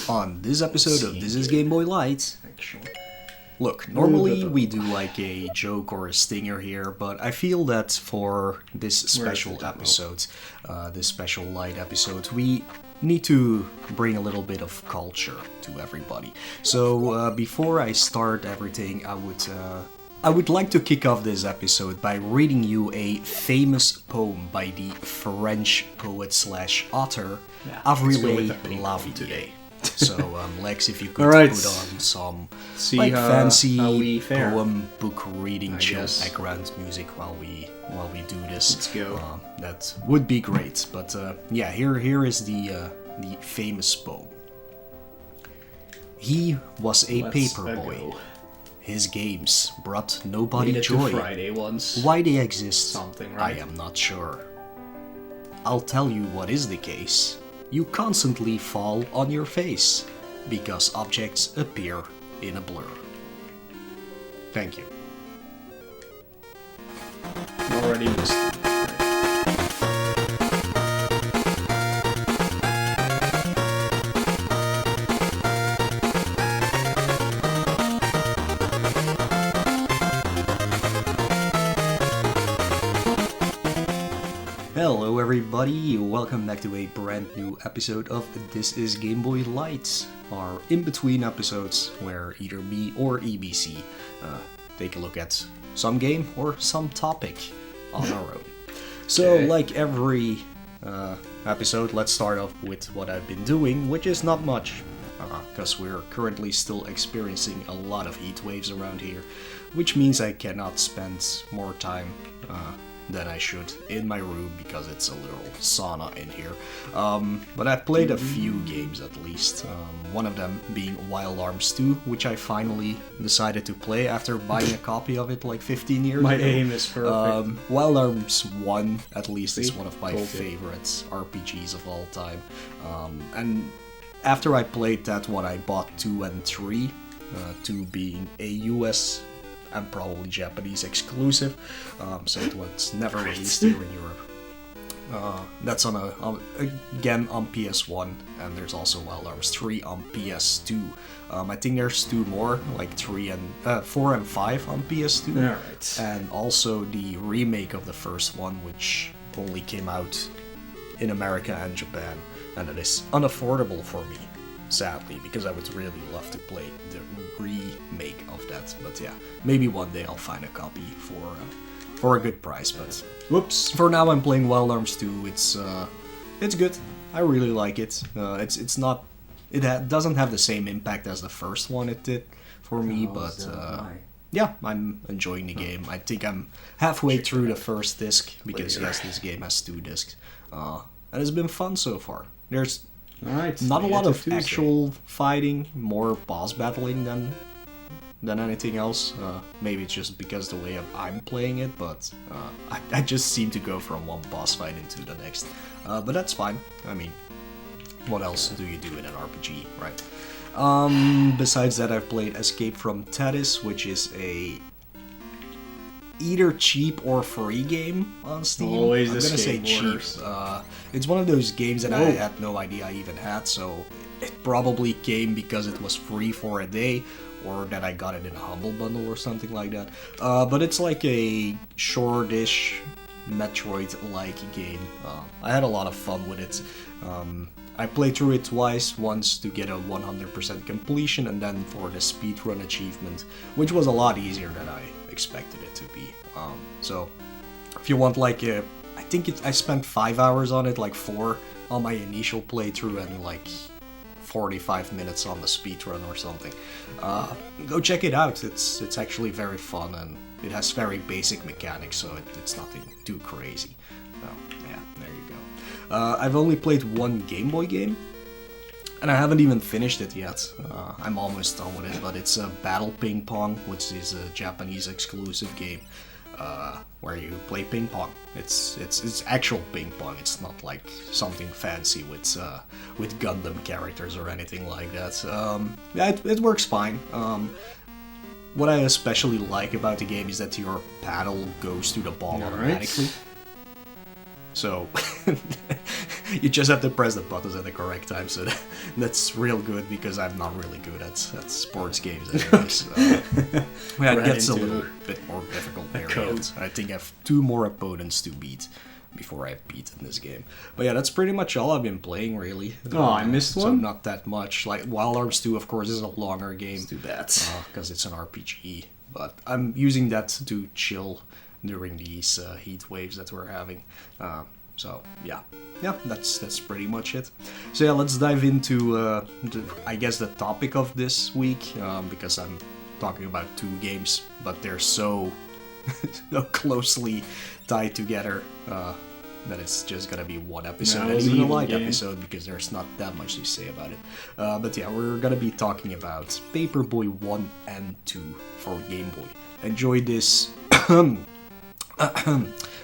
On this episode of This is Game Boy Lite, Actually. look, normally we do like a joke or a stinger here, but I feel that for this special episode, this special Lite episode, we need to bring a little bit of culture to everybody. So before I start everything, I would like to kick off this episode by reading you a famous poem by the French poet / author Avril Lavigne. So, Lex, if you could put on some fancy poem book reading chill background music while we do this. Let's go. That would be great. But yeah, here is the famous poem. He was a paperboy. His games brought nobody joy. Friday once. Why they exist, right? I am not sure. I'll tell you what is the case. You constantly fall on your face, because objects appear in a blur. Thank you. Already missed. Hello everybody, welcome back to a brand new episode of This is Game Boy Lite, our in-between episodes where either me or EBC take a look at some game or some topic on our own. So like every episode, let's start off with what I've been doing, which is not much, because we're currently still experiencing a lot of heat waves around here, which means I cannot spend more time than I should in my room because it's a little sauna in here. But I've played a few games at least. One of them being Wild Arms 2, which I finally decided to play after buying a copy of it like 15 years ago. My aim is perfect. Wild Arms 1 at least is one of my favorites RPGs of all time. And after I played that one, I bought 2 and 3, 2 being a US and probably Japanese exclusive, so it was never released here in Europe. That's again on PS1, and there's also Wild Arms 3 on PS2. I think there's 2 more, like 4 and 5 on PS2. Alright. And also the remake of the first one, which only came out in America and Japan, and it is unaffordable for me, sadly, because I would really love to play the remake of that. But yeah, maybe one day I'll find a copy for a good price. But whoops, for now I'm playing Wild Arms 2. It's good. I really like it. It's not. It doesn't have the same impact as the first one it did for me, but yeah, I'm enjoying the game. I think I'm halfway through the first disc because yes, this game has 2 discs, and it's been fun so far. There's not a lot of actual fighting, more boss battling than anything else. Maybe it's just because the way I'm playing it, but I just seem to go from one boss fight into the next. But that's fine. I mean, what else do you do in an RPG, right? Besides that, I've played Escape from Tethys, which is a either cheap or free game on Steam. Always I'm gonna say cheap. It's one of those games that I had no idea I even had, so it probably came because it was free for a day, or that I got it in a Humble Bundle or something like that. But it's like a shortish Metroid-like game. I had a lot of fun with it. I played through it twice, once to get a 100% completion, and then for the speedrun achievement, which was a lot easier than I expected it to be. So if you want like I think I spent 5 hours on it, like 4 on my initial playthrough and like 45 minutes on the speedrun or something. Go check it out. It's actually very fun, and it has very basic mechanics, so it's nothing too crazy. Yeah, there you go. I've only played 1 Game Boy game, and I haven't even finished it yet. I'm almost done with it, but it's a Battle Ping Pong, which is a Japanese exclusive game, where you play ping pong. It's actual ping pong. It's not like something fancy with Gundam characters or anything like that. Yeah, it works fine. What I especially like about the game is that your paddle goes to the ball automatically. So You just have to press the buttons at the correct time, so that's real good because I'm not really good at sports games anyways. It gets a little bit more difficult there. I think I have 2 more opponents to beat before I've beaten this game. But yeah, that's pretty much all I've been playing, really. Oh, I missed one? So not that much. Like, Wild Arms 2, of course, is a longer game. It's too bad. Because it's an RPG. But I'm using that to chill during these heat waves that we're having. So, yeah. Yeah, that's pretty much it. So yeah, let's dive into, I guess, the topic of this week. Because I'm talking about 2 games, but they're so closely tied together that it's just gonna be one episode, and even a light episode because there's not that much to say about it. But yeah, we're gonna be talking about Paperboy 1 and 2 for Game Boy. Enjoy this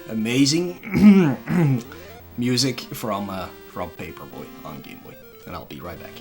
amazing music from Paperboy on Game Boy, and I'll be right back.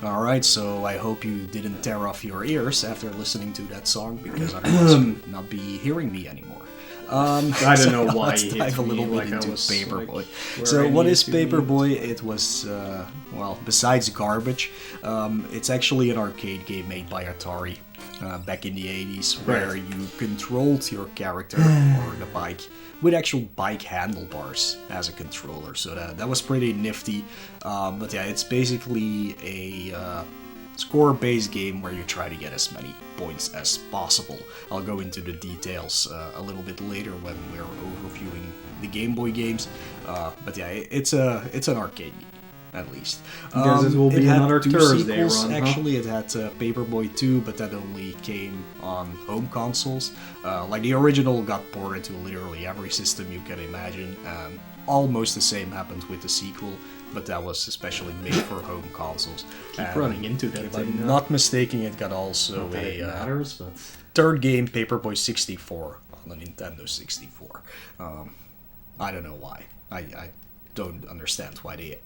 Alright, so I hope you didn't tear off your ears after listening to that song, because otherwise you would not be hearing me anymore. I don't know why. Let's dive a little bit into Paperboy. So what is Paperboy? It was, well, besides garbage, it's actually an arcade game made by Atari back in the 80s, where you controlled your character or the bike with actual bike handlebars as a controller. So that was pretty nifty. But yeah, it's basically a score-based game where you try to get as many points as possible. I'll go into the details a little bit later when we're overviewing the Game Boy games. But yeah, it's an arcade game, at least. Because it will be another Thursday sequels, run, actually. It had Paperboy 2, but that only came on home consoles. Like, the original got ported to literally every system you can imagine, and almost the same happened with the sequel, but that was especially made for home consoles. Keep running into that. If I'm not mistaken, it got also but third game, Paperboy 64, on the Nintendo 64. I don't know why. I don't understand why they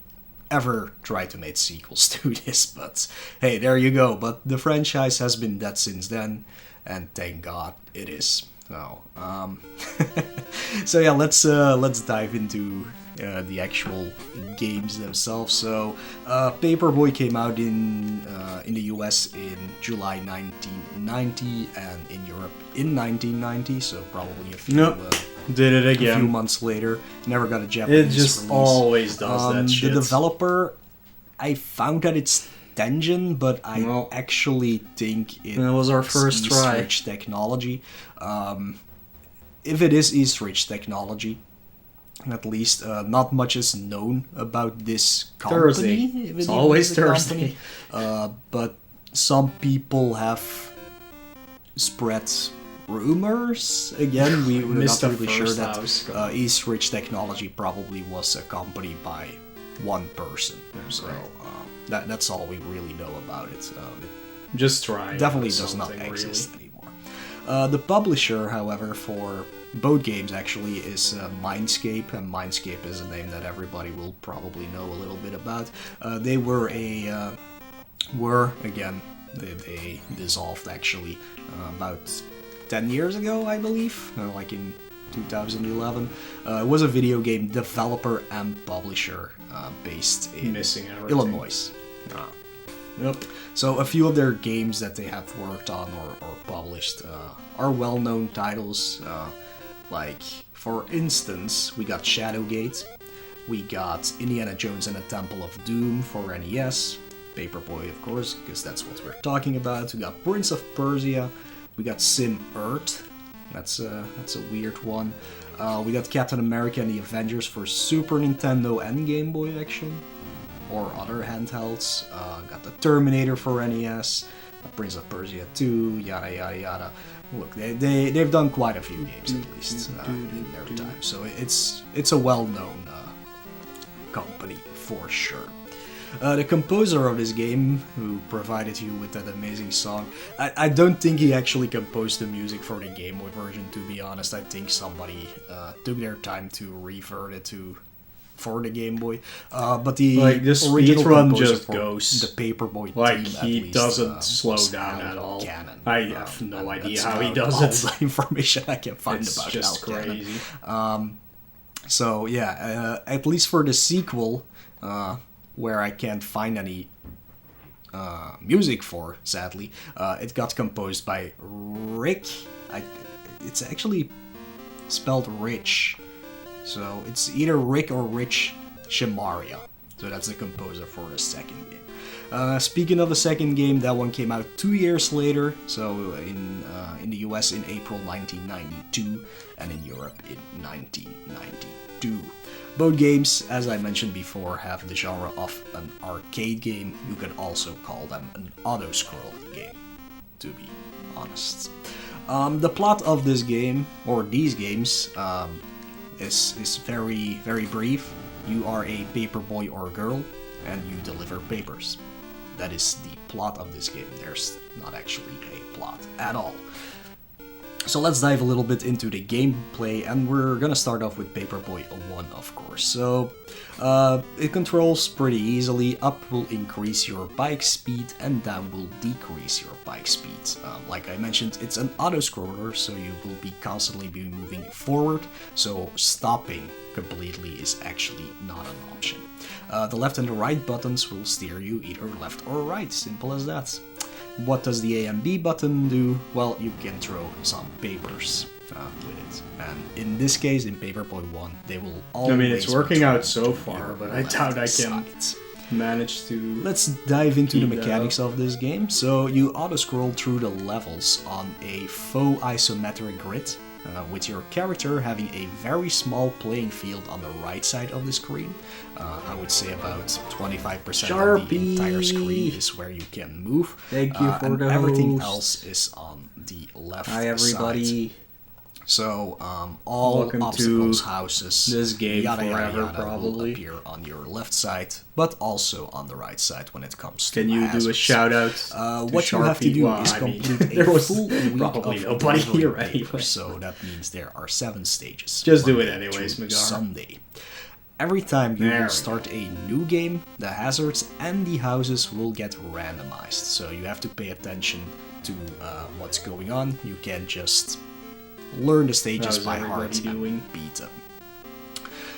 ever try to make sequels to this, but hey, there you go. But the franchise has been dead since then, and thank God it is. So, so yeah, let's dive into the actual games themselves. So, Paperboy came out in the US in July 1990, and in Europe in 1990. So probably a few. Did it again. A few months later. Never got a Japanese release. It just release. Always does that shit. The developer, I found that it's Tengen, but I actually think it was our first try. East-Ridge Technology. If it is East-Ridge Technology, at least, not much is known about this company. Thursday. It's always Thursday. But some people have spread rumors. Again, we're not really sure that East-Ridge Technology probably was accompanied by one person. So that's all we really know about it. Just try. Definitely does not exist anymore. The publisher, however, for both games actually is Mindscape, and Mindscape is a name that everybody will probably know a little bit about. They were they dissolved actually about 10 years ago, I believe, like in 2011. It was a video game developer and publisher based in Illinois. Yep. So a few of their games that they have worked on or published are well-known titles. Like, for instance, we got Shadowgate, we got Indiana Jones and the Temple of Doom for NES, Paperboy, of course, because that's what we're talking about. We got Prince of Persia, we got Sim Earth, that's a weird one. We got Captain America and the Avengers for Super Nintendo and Game Boy, actually, or other handhelds. Got the Terminator for NES, Prince of Persia 2, yada yada yada. Look, they've done quite a few games at least in their time, so it's a well-known company for sure. The composer of this game, who provided you with that amazing song, I don't think he actually composed the music for the Game Boy version, to be honest. I think somebody took their time to revert it for the Game Boy. But the this original speedrun composer just for goes. the Paperboy Like, team, he at least, doesn't slow was down Al at all. Cannon. I have no and idea that's how he about does all it. the information I can find It's about just Al Cannon. crazy. So yeah, at least for the sequel, where I can't find any music for, sadly, it got composed by Rick. It's actually spelled Rich, so it's either Rick or Rich Shimaria. So that's the composer for the second game. Speaking of the second game, that one came out 2 years later, so in the US in April 1992, and in Europe in 1992. Both games, as I mentioned before, have the genre of an arcade game. You can also call them an auto-scrolling game, to be honest. The plot of this game, or these games, is very, very brief. You are a paper boy or girl, and you deliver papers. That is the plot of this game. There's not actually a plot at all. So let's dive a little bit into the gameplay, and we're gonna start off with Paperboy 1, of course. So it controls pretty easily. Up will increase your bike speed, and down will decrease your bike speed. Like I mentioned, it's an auto-scroller, so you will be constantly moving forward, so stopping completely is actually not an option. The left and the right buttons will steer you either left or right, simple as that. What does the A and B button do? Well, you can throw some papers with it. And in this case, in Paperboy 1, they will always... I mean, it's working out so to far, your but I doubt I can side. manage to... Let's dive into the keep that mechanics up. of this game. So you auto-scroll through the levels on a faux isometric grid, with your character having a very small playing field on the right side of the screen. I would say about 25% of the entire screen is where you can move. Thank you for and the everything host. else is on the left Hi, everybody. side. So all Welcome obstacles, to houses, this game yada, yada, forever, yada, probably. will appear on your left side, but also on the right side when it comes to Can you do a hazards. shout out? What you have to do is complete a there was full week probably of nobody delivery here paper, anyway. so that means there are 7 stages. Just do it Monday anyways, to Magar. Sunday. Every time you There will we start a new game, the hazards and the houses will get randomized, so you have to pay attention to what's going on. You can't just learn the stages How's by everybody heart doing? and beat them.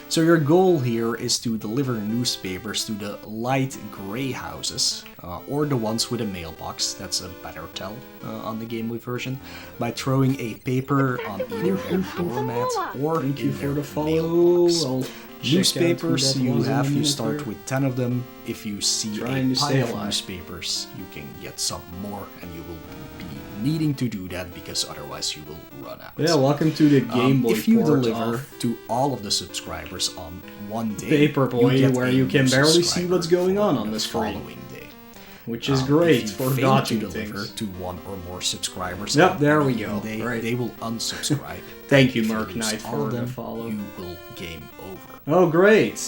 So your goal here is to deliver newspapers to the light grey houses, or the ones with a mailbox, that's a better tell on the Game Boy version, by throwing a paper on either their doormat or Thank you in for their the follow. mailbox. I'll check out Newspapers who that you was in a have, you minute start here. with 10 of them. If you see Trying a to stay pile of alive. newspapers, you can get some more, and you will be needing to do that because otherwise you will run out. Yeah, welcome to the Game Boy If you port deliver of to all of the subscribers on one day, Paperboy, get where a you can new barely see subscriber what's going for on the screen. following day. which is If great you for fail dodging to deliver things. to 1 or more subscribers. Yep, on there we any go. Day, Right. They will unsubscribe. Thank you, If Merc lose Knight, all for of the them, follow. You will game over. Oh, great!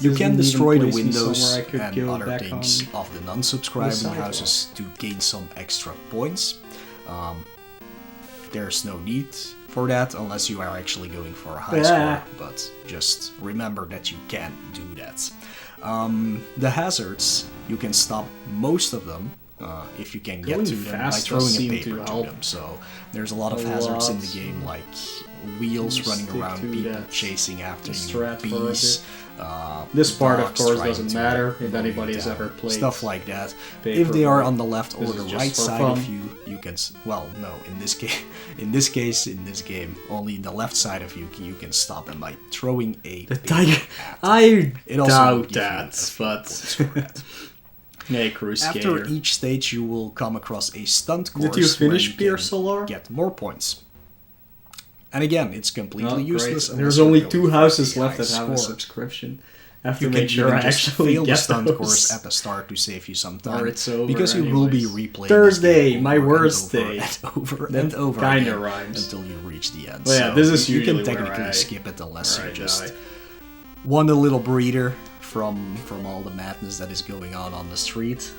You can destroy the windows windows I could and go other back things on. of the non-subscribing sidewalk. houses to gain some extra points. There's no need for that unless you are actually going for a high score, but just remember that you can do that. The hazards, you can stop most of them if you can get Going to them by fast does throwing a seem paper to to help them. So there's a lot of a hazards in lot. the game, like wheels Just running stick around, to people that chasing after you, strat for a bees. This part, of dogs course, trying doesn't to matter if mow you anybody has down, ever played stuff like that. Paperboy. If they are on the left or This the is just right for side fun. of you, you can. Well, no. In this case, in this game, only the left side of you can stop them by throwing a paper Tiger. at them. I It also will doubt give you that, a few but points for that. hey, Cruise After Skater. each stage, you will come across a stunt course. Did you where finish you Pier can Solar? Get more points. And again, it's completely Oh, useless. great. unless There's you're only going 2 for houses a left high that have a score. subscription. I have to You make can sure even I just actually fail the get stunt those. course at the start to save you some time. Or it's over because you will be anyways. replaying Thursday, this game my over and worst over day. and over That and over kinda again rhymes. until you reach the end. Well, yeah, So this is you can usually where technically I- skip it unless where you I just die. want a little breather from all the madness that is going on the street.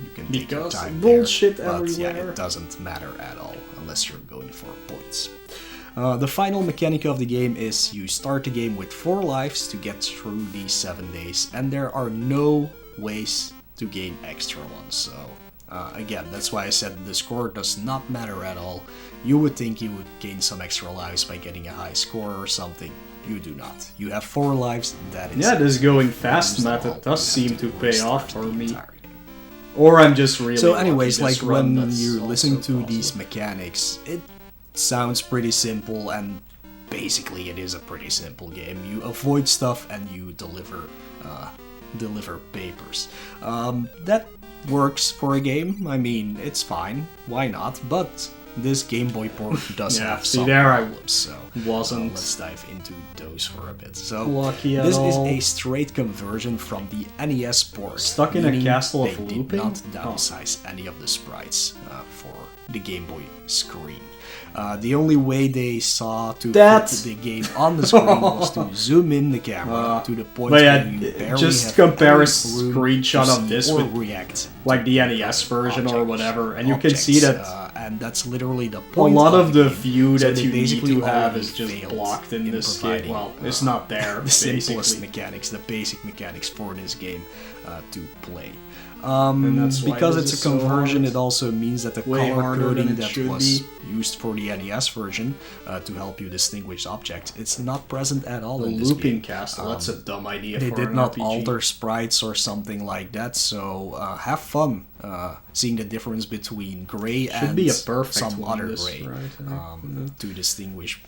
You can take your Because time bullshit there, but yeah, everywhere. it doesn't matter at all unless you're going for points. The final mechanic of the game is you start the game with 4 lives to get through these 7 days, and there are no ways to gain extra ones. So again, that's why I said the score does not matter at all. You would think you would gain some extra lives by getting a high score or something. You do not. You have 4 lives. That is. Yeah, this going fast method does seem to pay off for me. Or I'm just really. So, anyways, lucky like this run, when that's you also listen to possible. these mechanics, it sounds pretty simple, and basically it is a pretty simple game. You avoid stuff and you deliver papers. That works for a game. I mean, it's fine. Why not? But this Game Boy port does Yeah, have see, some there I problems, so wasn't let's dive into those for a bit. So lucky at this is all. a straight conversion from the NES port. Stuck in a meaning castle of they did looping? not downsize any of the sprites for the Game Boy screen. The only way they saw to That- put the game on the screen was to zoom in the camera to the point but where yeah, you barely just have compare any a room screenshot to of see this or with, react like the to NES version or objects- whatever, and you can see that and that's literally the a point. lot of the game. view So that they you need basically to have already is just failed blocked in this game. providing, Well, it's not there, the simplest basically. mechanics, the basic mechanics for this game to play. that's why Because this it's a is so conversion, hard. it also means that the Way color harder than coding it that should was be. used for the NES version to help you distinguish objects, it's not present at all The in this looping game. castle, that's a dumb idea They for did an not RPG. alter sprites or something like that, so have fun seeing the difference between gray and be a perfect some one, other this gray sprite, to distinguish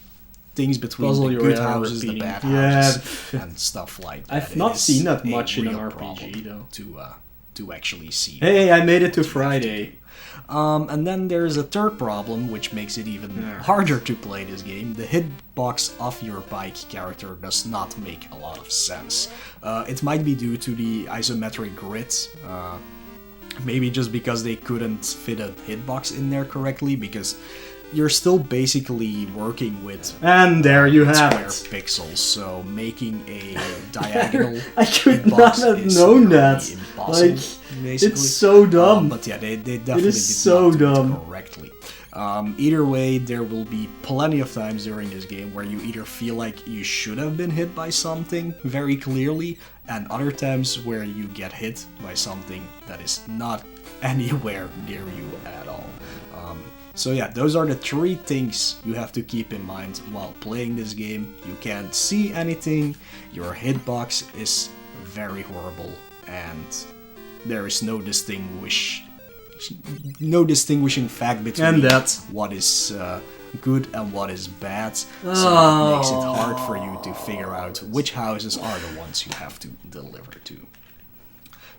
things between Puzzle the your good way out houses, the repeating. bad Yeah. houses, and stuff like that. I've It not is seen that a much in an real RPG, problem though. to actually see. Hey, I made it to Friday. And then there's a third problem, which makes it even harder to play this game. The hitbox of your bike character does not make a lot of sense. It might be due to the isometric grid, maybe just because they couldn't fit a hitbox in there correctly, because you're still basically working with And there you have square it. pixels, so making a diagonal I could hitbox not have is known nearly that. impossible, Like, basically. it's so dumb. But yeah, they definitely is did so not do dumb. it correctly. Either way, there will be plenty of times during this game where you either feel like you should have been hit by something very clearly, and other times where you get hit by something that is not anywhere near you at all. So yeah, those are the 3 things you have to keep in mind while playing this game. You can't see anything, your hitbox is very horrible, and there is no distinguishing fact between And that. what is good and what is bad. So it makes it hard for you to figure out which houses are the ones you have to deliver to.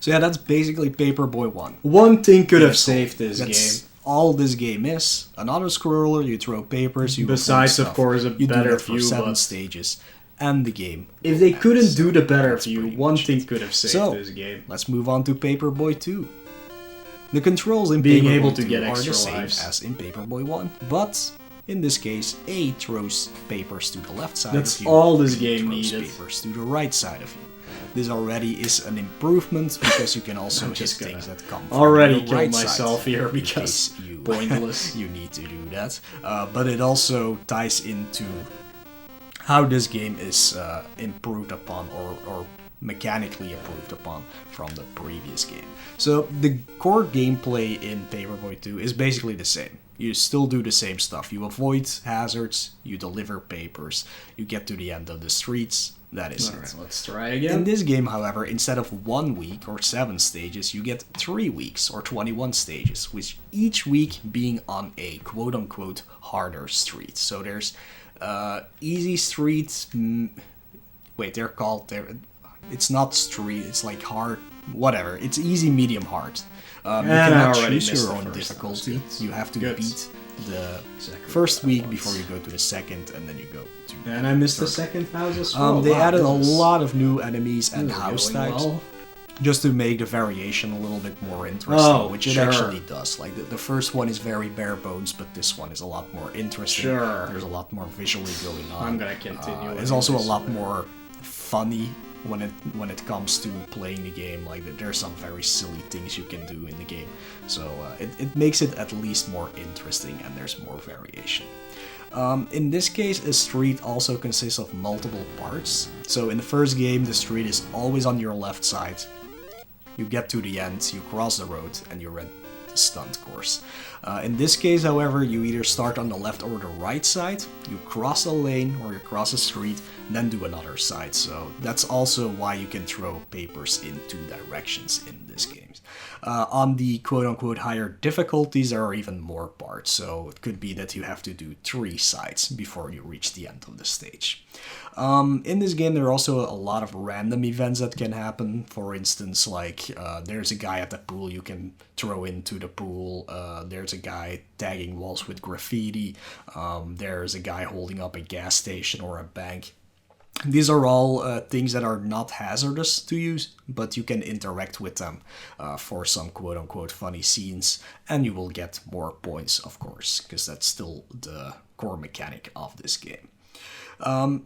So yeah, that's basically Paperboy 1. One thing could have So saved this that's game. all this game is. An auto-scroller, you throw papers, you Besides, open of stuff. course, a you do better that for view, 7 but- stages, and the game. If they couldn't ends. do the better That's view, pretty one much thing it. could have saved So, this game. let's move on to Paperboy 2. The controls in Being Paperboy able to 2 get are extra the same lives. as in Paperboy 1, but in this case, A throws papers to the left side That's of you, all this B game throws needed. papers to the right side of you. This already is an improvement because you can also hit just things gonna that come already from the killed right myself side, here in because case you pointless. you need to do that. But it also ties into how this game is improved upon or mechanically improved upon from the previous game. So the core gameplay in Paperboy 2 is basically the same. You still do the same stuff. You avoid hazards, you deliver papers, you get to the end of the streets. That is it. Alright, let's try In again. this game, however, instead of 1 week or 7 stages, you get 3 weeks or 21 stages, with each week being on a quote-unquote harder street. So there's easy streets. Wait, they're called. It's not street. It's like hard. Whatever. It's easy, medium, hard. You I cannot already choose missed your the own first difficulty. one, so You have to good. beat the Second first one week once. before you go to the second, and then you go to. And I missed the second house as well. They Wow, added a this is- lot of new enemies and this is house going types. well. Just to make the variation a little bit more interesting, Oh, which it sure. actually does. Like the first one is very bare bones, but this one is a lot more interesting. Sure. There's a lot more visually going on. I'm gonna continue. It's also a lot more funny when it comes to playing the game. Like there's some very silly things you can do in the game, so it makes it at least more interesting, and there's more variation. In this case, a street also consists of multiple parts. So in the first game, the street is always on your left side. You get to the end, you cross the road, and you're at the stunt course. In this case, however, you either start on the left or the right side, you cross a lane or you cross a street, then do another side. So that's also why you can throw papers in two directions in this game. On the quote-unquote higher difficulties, there are even more parts, so it could be that you have to do 3 sides before you reach the end of the stage. In this game, there are also a lot of random events that can happen. For instance, like there's a guy at the pool you can throw into the pool, there's a guy tagging walls with graffiti, there's a guy holding up a gas station or a bank. These are all things that are not hazardous to use, but you can interact with them for some quote-unquote funny scenes, and you will get more points, of course, because that's still the core mechanic of this game.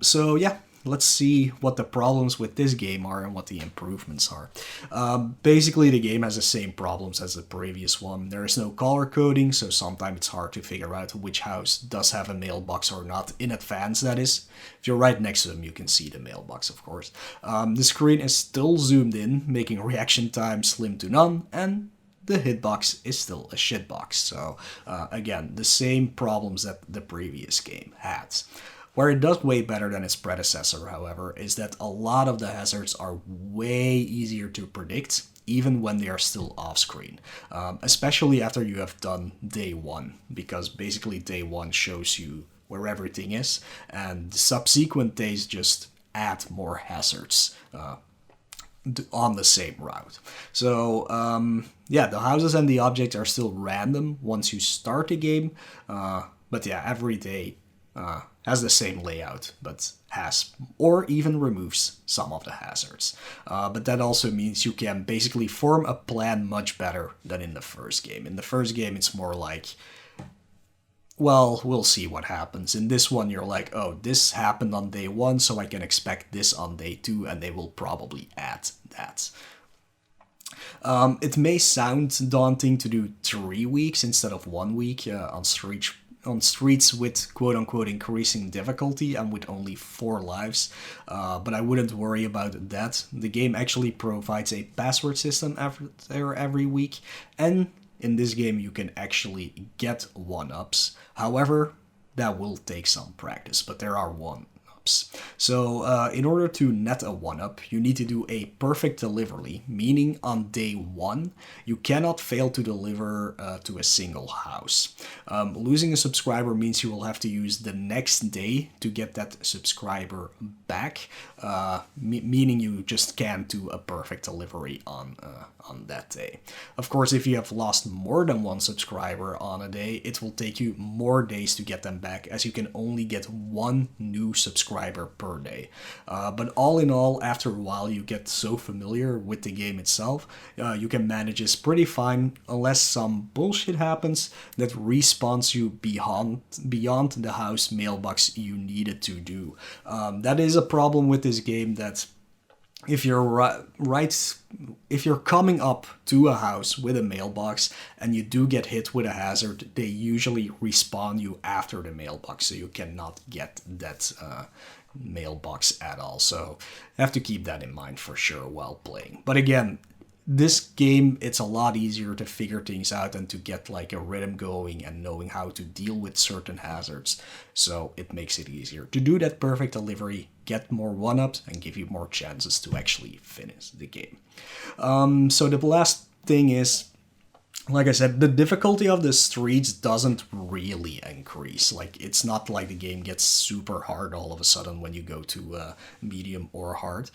So yeah, let's see what the problems with this game are and what the improvements are. Basically, the game has the same problems as the previous one. There is no color coding, so sometimes it's hard to figure out which house does have a mailbox or not, in advance that is. If you're right next to them, you can see the mailbox, of course. The screen is still zoomed in, making reaction time slim to none, and the hitbox is still a shitbox. So again, the same problems that the previous game had. Where it does way better than its predecessor, however, is that a lot of the hazards are way easier to predict, even when they are still off-screen. Especially after you have done day 1, because basically day 1 shows you where everything is, and the subsequent days just add more hazards on the same route. So yeah, the houses and the objects are still random once you start the game, but yeah, every day has the same layout, but has or even removes some of the hazards. But that also means you can basically form a plan much better than in the first game. In the first game, it's more like, well, we'll see what happens. In this one, you're like, oh, this happened on day 1, so I can expect this on day 2, and they will probably add that. It may sound daunting to do 3 weeks instead of 1 week on streets with quote-unquote increasing difficulty and with only 4 lives, but I wouldn't worry about that. The game actually provides a password system every week, and in this game you can actually get 1-ups. However, that will take some practice, but there are 1-ups. So in order to net a 1-up, you need to do a perfect delivery, meaning on day 1, you cannot fail to deliver to a single house. Losing a subscriber means you will have to use the next day to get that subscriber back, meaning you just can't do a perfect delivery on that day. Of course, if you have lost more than 1 subscriber on a day, it will take you more days to get them back, as you can only get 1 new subscriber per day. But all in all, after a while, you get so familiar with the game itself, you can manage this pretty fine, unless some bullshit happens that respawns you beyond the house mailbox you needed to do. That is a problem with this game, that if you're coming up to a house with a mailbox and you do get hit with a hazard, they usually respawn you after the mailbox, so you cannot get that mailbox at all. So you have to keep that in mind for sure while playing. But again, this game, it's a lot easier to figure things out and to get like a rhythm going and knowing how to deal with certain hazards. So it makes it easier to do that perfect delivery, get more 1-ups, and give you more chances to actually finish the game. So the last thing is, like I said, the difficulty of the streets doesn't really increase. Like, it's not like the game gets super hard all of a sudden when you go to medium or hard.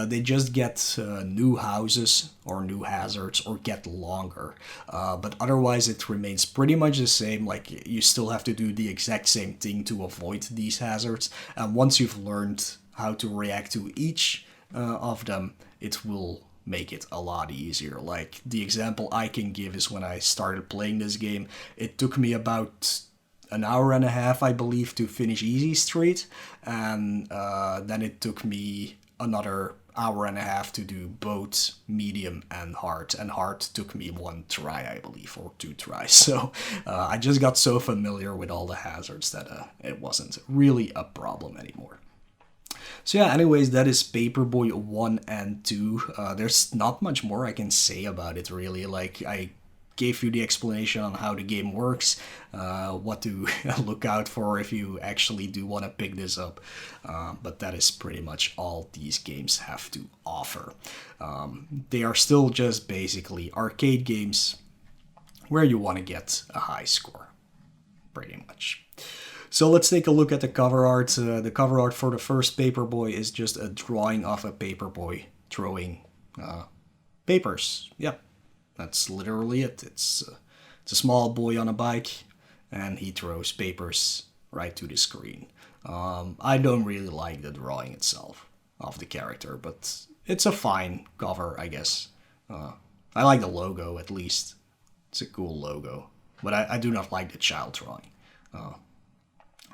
They just get new houses or new hazards or get longer. But otherwise it remains pretty much the same. Like, you still have to do the exact same thing to avoid these hazards. And once you've learned how to react to each of them, it will make it a lot easier. Like, the example I can give is when I started playing this game, it took me about an hour and a half, I believe, to finish Easy Street, and then it took me another hour and a half to do both medium and hard. And hard took me 1 try, I believe, or 2 tries. So I just got so familiar with all the hazards that it wasn't really a problem anymore. So yeah, anyways, that is Paperboy 1 and 2. There's not much more I can say about it, really. Like, I gave you the explanation on how the game works, what to look out for if you actually do want to pick this up. But that is pretty much all these games have to offer. They are still just basically arcade games where you want to get a high score, pretty much. So let's take a look at the cover art. The cover art for the first Paperboy is just a drawing of a paperboy throwing papers. Yep, that's literally it. It's a small boy on a bike, and he throws papers right to the screen. I don't really like the drawing itself of the character, but it's a fine cover, I guess. I like the logo, at least. It's a cool logo, but I do not like the child drawing.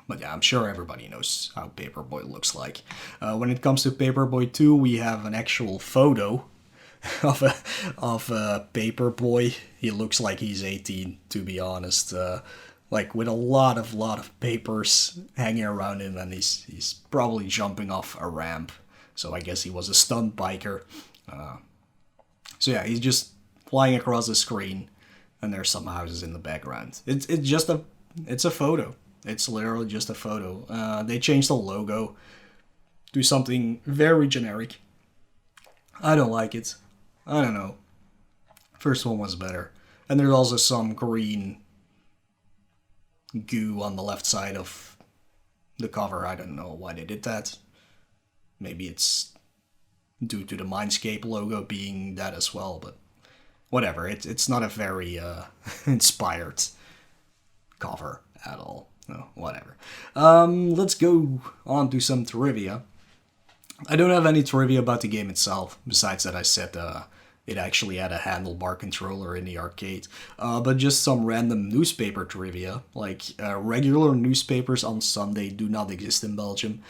But yeah, I'm sure everybody knows how Paperboy looks like. When it comes to Paperboy 2, we have an actual photo of a Paperboy. He looks like he's 18, to be honest. Like with a lot of papers hanging around him, and he's probably jumping off a ramp. So I guess he was a stunt biker. So yeah, he's just flying across the screen, and there's some houses in the background. It's a photo. It's literally just a photo. They changed the logo to something very generic. I don't like it. I don't know. First one was better. And there's also some green goo on the left side of the cover. I don't know why they did that. Maybe it's due to the Mindscape logo being that as well, but whatever. It's not a very inspired cover at all. No, whatever. Let's go on to some trivia. I don't have any trivia about the game itself, besides that I said it actually had a handlebar controller in the arcade. But just some random newspaper trivia, like regular newspapers on Sunday do not exist in Belgium.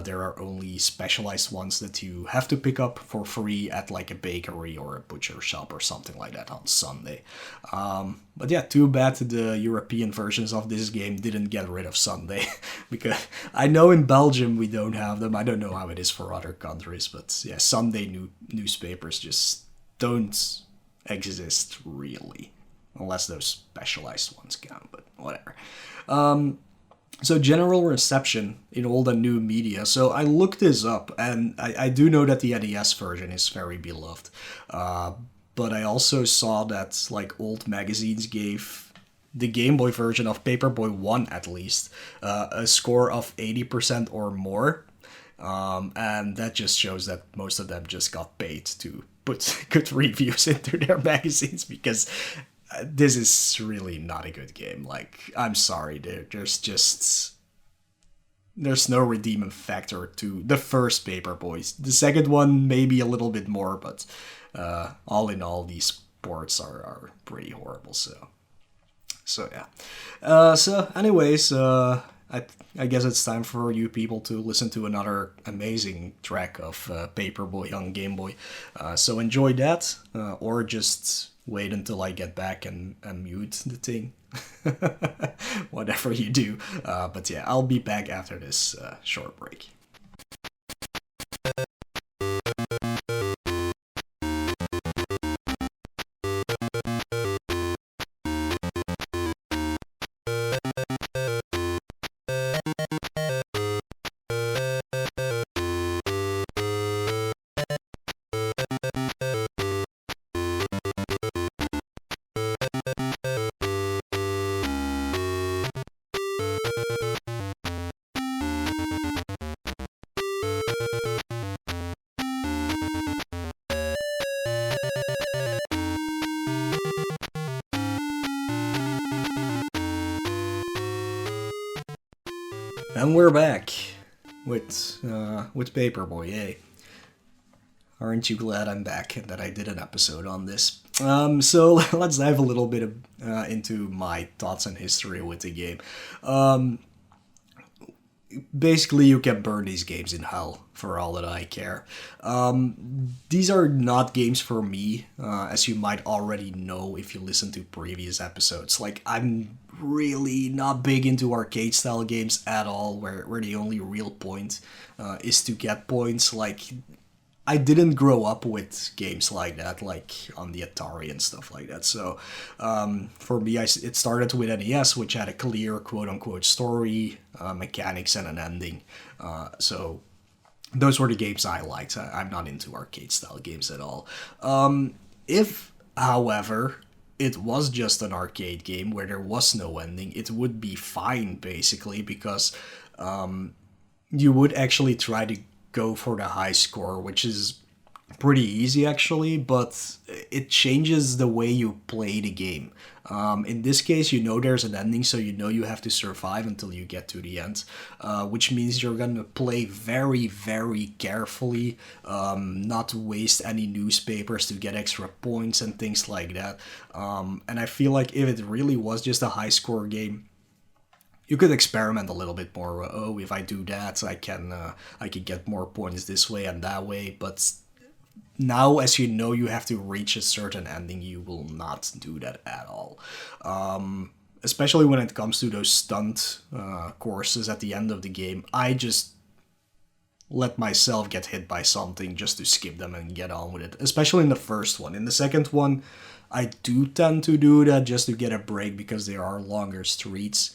There are only specialized ones that you have to pick up for free at like a bakery or a butcher shop or something like that on Sunday. But yeah, too bad the European versions of this game didn't get rid of Sunday. Because I know in Belgium we don't have them. I don't know how it is for other countries, but yeah, Sunday newspapers just don't exist really, unless those specialized ones count, but whatever. So general reception in old and new media. So I looked this up, and I do know that the NES version is very beloved, but I also saw that like old magazines gave the Game Boy version of Paperboy 1 at least a score of 80% or more, and that just shows that most of them just got paid to put good reviews into their magazines, because this is really not a good game. Like, I'm sorry, there's no redeeming factor to the first Paperboys. The second one maybe a little bit more, but all in all, these ports are pretty horrible. So yeah. So anyways, I guess it's time for you people to listen to another amazing track of Paperboy on Game Boy. So enjoy that, or just wait until I get back and mute the thing. Whatever you do. But yeah, I'll be back after this short break. And we're back with Paperboy, yay. Aren't you glad I'm back and that I did an episode on this? So let's dive a little bit into my thoughts and history with the game. basically you can burn these games in hell for all that I care. These are not games for me, as you might already know if you listen to previous episodes. Like, I'm really not big into arcade style games at all, where the only real point is to get points. Like, I didn't grow up with games like that, like on the Atari and stuff like that. So for me, it started with NES, which had a clear quote-unquote story, mechanics, and an ending. So those were the games I liked. I'm not into arcade-style games at all. If, however, it was just an arcade game where there was no ending, it would be fine, basically, because you would actually try to go for the high score, which is pretty easy actually, but it changes the way you play the game. In this case, you know there's an ending, so you know you have to survive until you get to the end, which means you're gonna play very, very carefully, not waste any newspapers to get extra points and things like that. And I feel like if it really was just a high score game, you could experiment a little bit more. Oh, if I do that, I can get more points this way and that way. But now, as you know, you have to reach a certain ending. You will not do that at all. Especially when it comes to those stunt courses at the end of the game. I just let myself get hit by something just to skip them and get on with it. Especially in the first one. In the second one, I do tend to do that just to get a break because there are longer streets.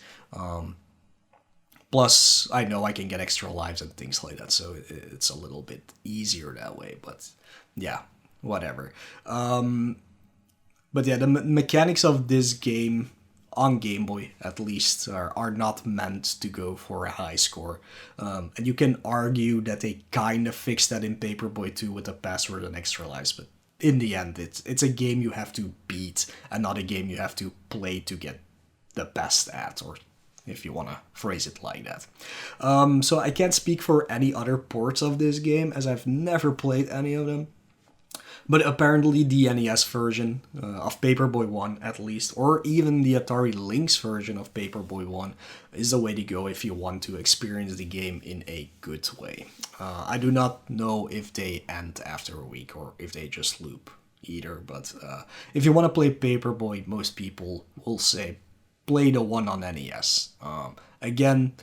Plus, I know I can get extra lives and things like that, so it's a little bit easier that way, but yeah, whatever. But yeah, the mechanics of this game, on Game Boy at least, are not meant to go for a high score. And you can argue that they kind of fixed that in Paperboy 2 with the password and extra lives, but in the end, it's a game you have to beat, and not a game you have to play to get the best at, or if you want to phrase it like that. So I can't speak for any other ports of this game, as I've never played any of them. But apparently the NES version of Paperboy 1, at least, or even the Atari Lynx version of Paperboy 1, is the way to go if you want to experience the game in a good way. I do not know if they end after a week or if they just loop either, but if you want to play Paperboy, most people will say play the one on NES. Again,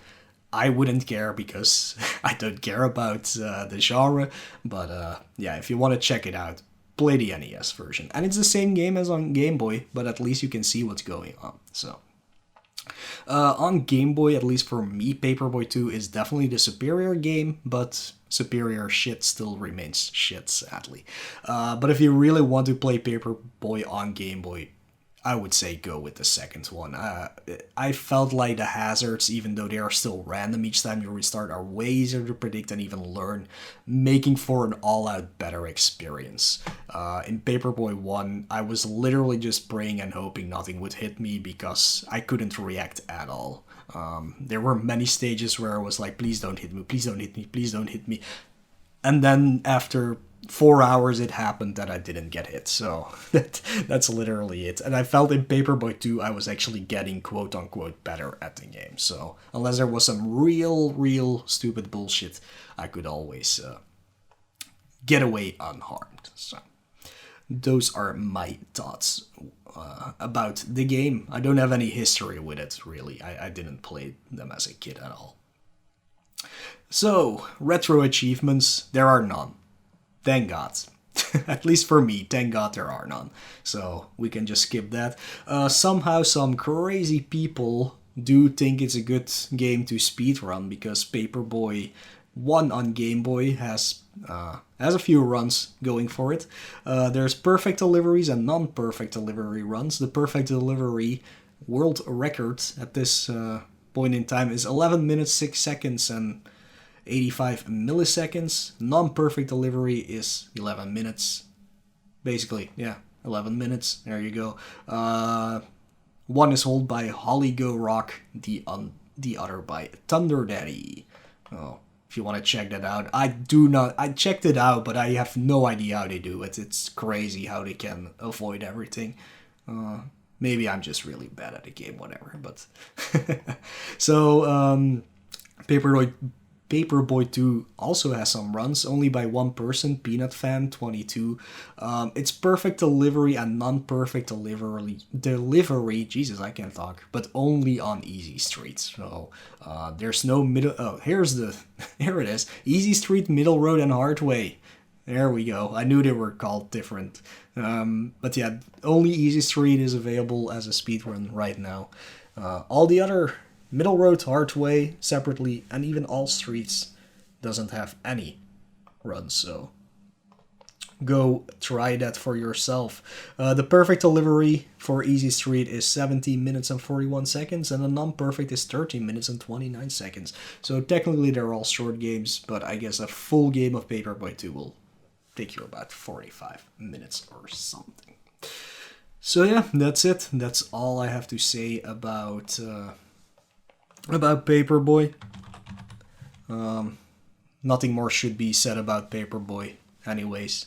I wouldn't care because I don't care about the genre, but yeah, if you want to check it out, play the NES version. And it's the same game as on Game Boy, but at least you can see what's going on. So on Game Boy, at least for me, Paperboy 2 is definitely the superior game, but superior shit still remains shit, sadly. But if you really want to play Paperboy on Game Boy, I would say go with the second one. I felt like the hazards, even though they are still random each time you restart, are way easier to predict and even learn, making for an all-out better experience. In Paperboy 1, I was literally just praying and hoping nothing would hit me because I couldn't react at all. There were many stages where I was like, please don't hit me, please don't hit me, please don't hit me. And then after 4 hours it happened that I didn't get hit, so that's literally it. And I felt in Paperboy 2 I was actually getting quote-unquote better at the game, so unless there was some real stupid bullshit, I could always get away unharmed. So those are my thoughts about the game. I don't have any history with it, really. I didn't play them as a kid at all. So, retro achievements, there are none. Thank God. At least for me, thank God there are none. So we can just skip that. Somehow some crazy people do think it's a good game to speedrun because Paperboy 1 on Game Boy has a few runs going for it. There's perfect deliveries and non-perfect delivery runs. The perfect delivery world record at this point in time is 11 minutes 6 seconds and 85 milliseconds. Non-perfect delivery is 11 minutes. Basically, yeah, 11 minutes. There you go. One is held by Holly Go Rock, the other by Thunder Daddy. Oh, if you want to check that out. I checked it out, but I have no idea how they do it. It's crazy how they can avoid everything. Maybe I'm just really bad at the game, whatever. But so Paperboy Paperboy 2 also has some runs, only by one person, Peanut Fan 22. It's perfect delivery and non-perfect delivery, Jesus, I can't talk, but only on Easy Street. So there's no middle. Oh, here it is. Easy Street, Middle Road, and Hard Way. There we go. I knew they were called different. But yeah, only Easy Street is available as a speedrun right now. All the other Middle Road, Hard Way, separately, and even All Streets doesn't have any runs, so go try that for yourself. The perfect delivery for Easy Street is 17 minutes and 41 seconds, and the non-perfect is 13 minutes and 29 seconds. So technically they're all short games, but I guess a full game of Paperboy 2 will take you about 45 minutes or something. So yeah, that's it. That's all I have to say about Paperboy. Nothing more should be said about Paperboy anyways.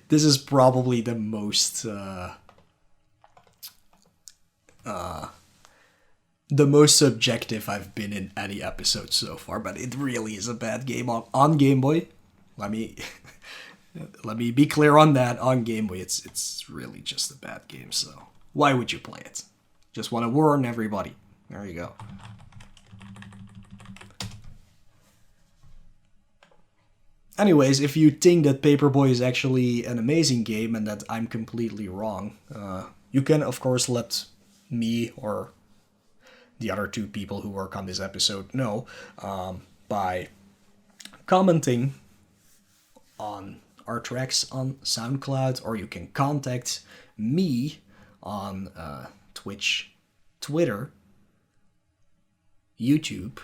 This is probably the most subjective I've been in any episode so far, but it really is a bad game on Game Boy. Let me be clear on that. On Game Boy, it's really just a bad game, so why would you play it? Just want to warn everybody. There you go. Anyways, if you think that Paperboy is actually an amazing game and that I'm completely wrong, you can, of course, let me or the other two people who work on this episode know by commenting on our tracks on SoundCloud, or you can contact me on Twitch, Twitter, YouTube,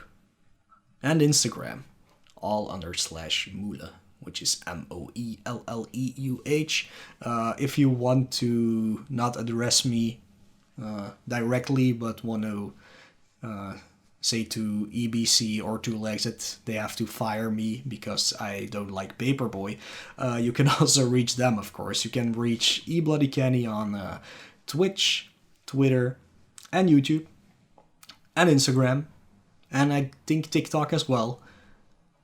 and Instagram, all under /Moelle, which is MOELLEUH. If you want to not address me directly, but want to say to EBC or to Legs that they have to fire me because I don't like Paperboy, you can also reach them, of course. You can reach eBloodyCandy on Twitch, Twitter, and YouTube, and Instagram, and I think TikTok as well,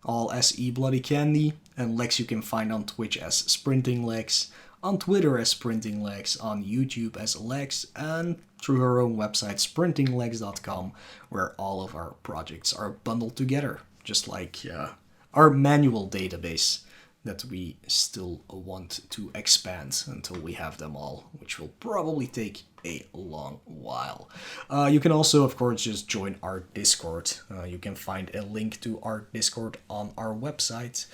all as eBloodyCandy, and Legs you can find on Twitch as SprintingLegs, on Twitter as SprintingLegs, on YouTube as Legs, and through her own website SprintingLegs.com, where all of our projects are bundled together, just like our manual database that we still want to expand until we have them all, which will probably take a long while. You can also, of course, just join our Discord. You can find a link to our Discord on our website,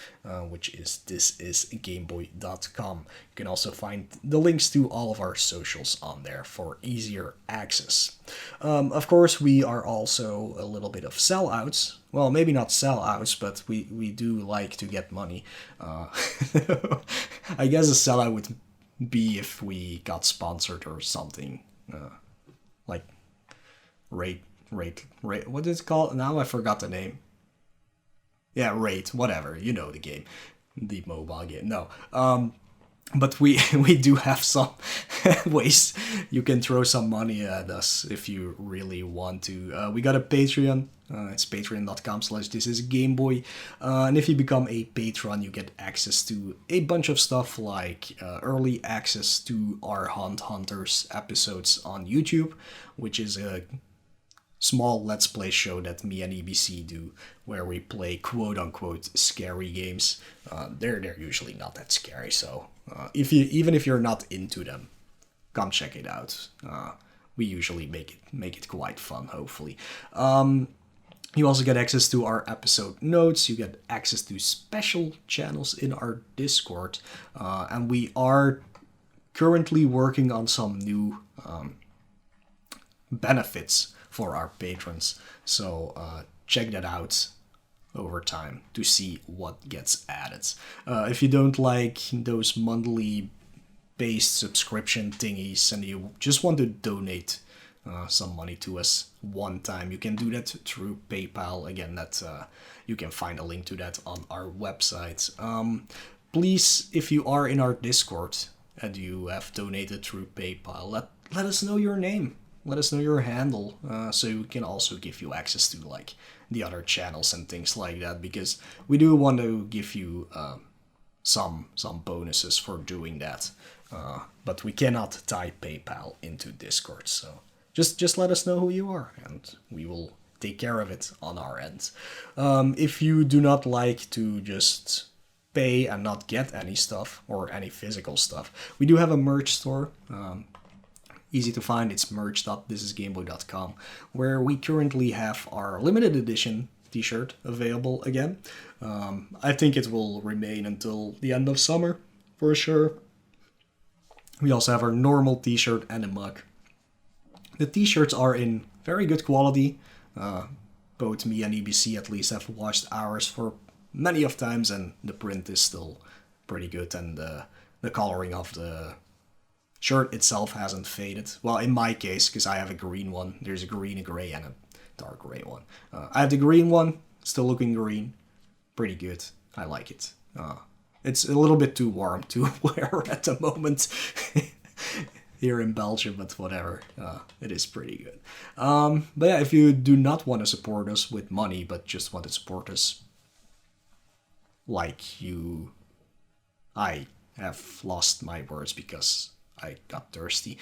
which is thisisgameboy.com. You can also find the links to all of our socials on there for easier access. Of course, we are also a little bit of sellouts. Well, maybe not sellouts, but we do like to get money. I guess a sellout would be if we got sponsored or something, like rate, what is it called? Now I forgot the name. Yeah, Rate, whatever, you know the game, the mobile game. No, but we do have some ways you can throw some money at us if you really want to. We got a Patreon. It's patreon.com/thisisgameboy. And if you become a patron, you get access to a bunch of stuff like early access to our Hunters episodes on YouTube, which is a small Let's Play show that me and EBC do, where we play quote-unquote scary games. They're usually not that scary, so even if you're not into them, come check it out. We usually make it quite fun, hopefully. You also get access to our episode notes, you get access to special channels in our Discord, and we are currently working on some new benefits for our patrons, so check that out over time to see what gets added. If you don't like those monthly based subscription thingies and you just want to donate some money to us one time, you can do that through PayPal. Again, that you can find a link to that on our website. Please, if you are in our Discord and you have donated through PayPal, let us know your name. let us know your handle, so we can also give you access to like the other channels and things like that, because we do want to give you some bonuses for doing that. But we cannot tie PayPal into Discord, so just let us know who you are, and we will take care of it on our end. If you do not like to just pay and not get any stuff or any physical stuff, we do have a merch store. Easy to find. It's merch.thisisgameboy.com, where we currently have our limited edition t-shirt available again. I think it will remain until the end of summer for sure. We also have our normal t-shirt and a mug. The t-shirts are in very good quality. Both me and EBC at least have washed ours for many of times, and the print is still pretty good, and the coloring of the shirt itself hasn't faded. Well, in my case, because I have a green one. There's a green, a gray, and a dark gray one. I have the green one, still looking green. Pretty good. I like it. It's a little bit too warm to wear at the moment here in Belgium, but whatever. It is pretty good. But yeah, if you do not want to support us with money, but just want to support us like you... I have lost my words because I got thirsty.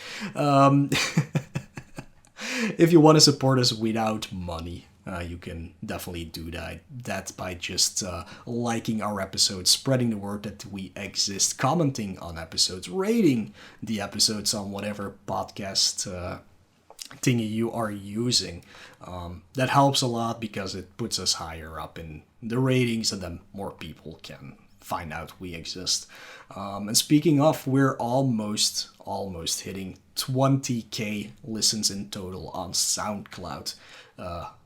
If you want to support us without money, you can definitely do that by just liking our episodes, spreading the word that we exist, commenting on episodes, rating the episodes on whatever podcast thingy you are using. That helps a lot because it puts us higher up in the ratings, and then more people can find out we exist. And speaking of, we're almost hitting 20k listens in total on SoundCloud,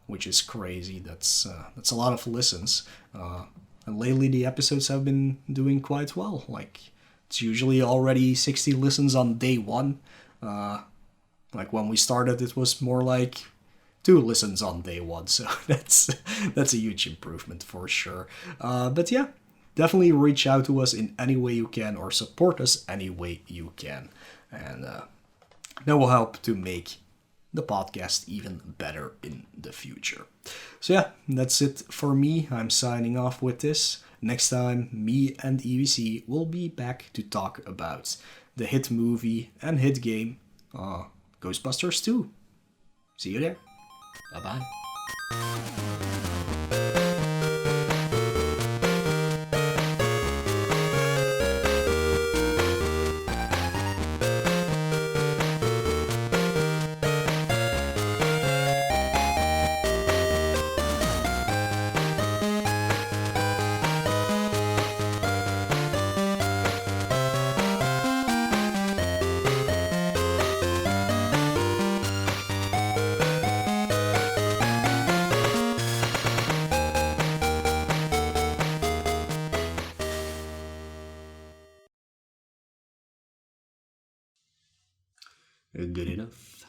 which is crazy. That's a lot of listens. And lately the episodes have been doing quite well. Like, it's usually already 60 listens on day one. Like when we started, it was more like 2 listens on day one. So that's a huge improvement for sure. But yeah, definitely reach out to us in any way you can, or support us any way you can. And that will help to make the podcast even better in the future. So yeah, that's it for me. I'm signing off with this. Next time, me and EBC will be back to talk about the hit movie and hit game, Ghostbusters 2. See you there. Bye-bye. Good enough.